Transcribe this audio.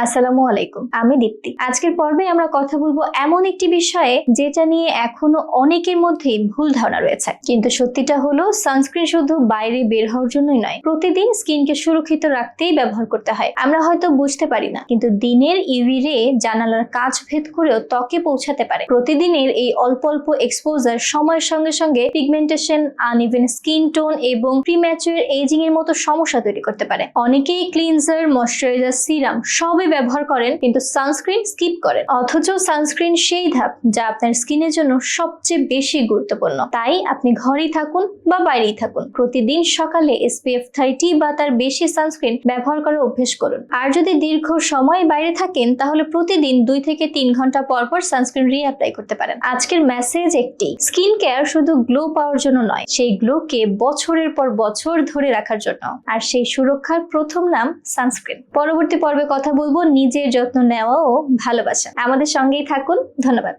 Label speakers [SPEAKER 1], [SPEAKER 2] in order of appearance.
[SPEAKER 1] আসসালামু আলাইকুম, আমি দীপ্তি। আজকের পর্বে আমরা কথা বলবো এমন একটি বিষয়ে যেটা নিয়ে এখনো অনেকের মধ্যেই ভুল ধারণা রয়েছে। কিন্তু সত্যিটা হলো সানস্ক্রিন শুধু বাইরে বের হওয়ার জন্যই নয়, প্রতিদিন স্কিনকে সুরক্ষিত রাখতেই ব্যবহার করতে হয়। আমরা হয়তো বুঝতে পারি না, কিন্তু দিনের ইউভি রে জানালার কাঁচ ভেদ করেও ত্বকে পৌঁছাতে পারে। প্রতিদিনের এই অল্প অল্প এক্সপোজার সময়ের সঙ্গে সঙ্গে পিগমেন্টেশন, আনইভেন স্কিন টোন এবং প্রিম্যাচুয়ার এজিং এর মতো সমস্যা তৈরি করতে পারে। অনেকেই ক্লিনজার, ময়শ্চারাইজার, সিরাম সবই ব্যবহার করেন, কিন্তু সানস্ক্রিন স্কিপ করেন। অথচ সানস্ক্রিন সেই ধাপ যা আপনার স্কিনের জন্য সবচেয়ে বেশি গুরুত্বপূর্ণ। তাই আপনি ঘরেই থাকুন বা বাইরেই থাকুন, প্রতিদিন সকালে SPF 30 বা তার বেশি সানস্ক্রিন ব্যবহার করার অভ্যেস করুন। আর যদি দীর্ঘ সময় বাইরে থাকেন, তাহলে প্রতিদিন 2 থেকে 3 ঘন্টা পর পর সানস্ক্রিন রিঅ্যাপ্লাই করতে পারেন। আজকের মেসেজ একটি, স্কিন কেয়ার শুধু গ্লো পাওয়ার জন্য নয়, সেই গ্লোকে বছরের পর বছর ধরে রাখার জন্য। আর সেই সুরক্ষার প্রথম নাম সানস্ক্রিন। পরবর্তী পর্বে কথা বলবো নিজের যত্ন নেওয়া ও ভালোবাসা। আমাদের সঙ্গেই থাকুন। ধন্যবাদ।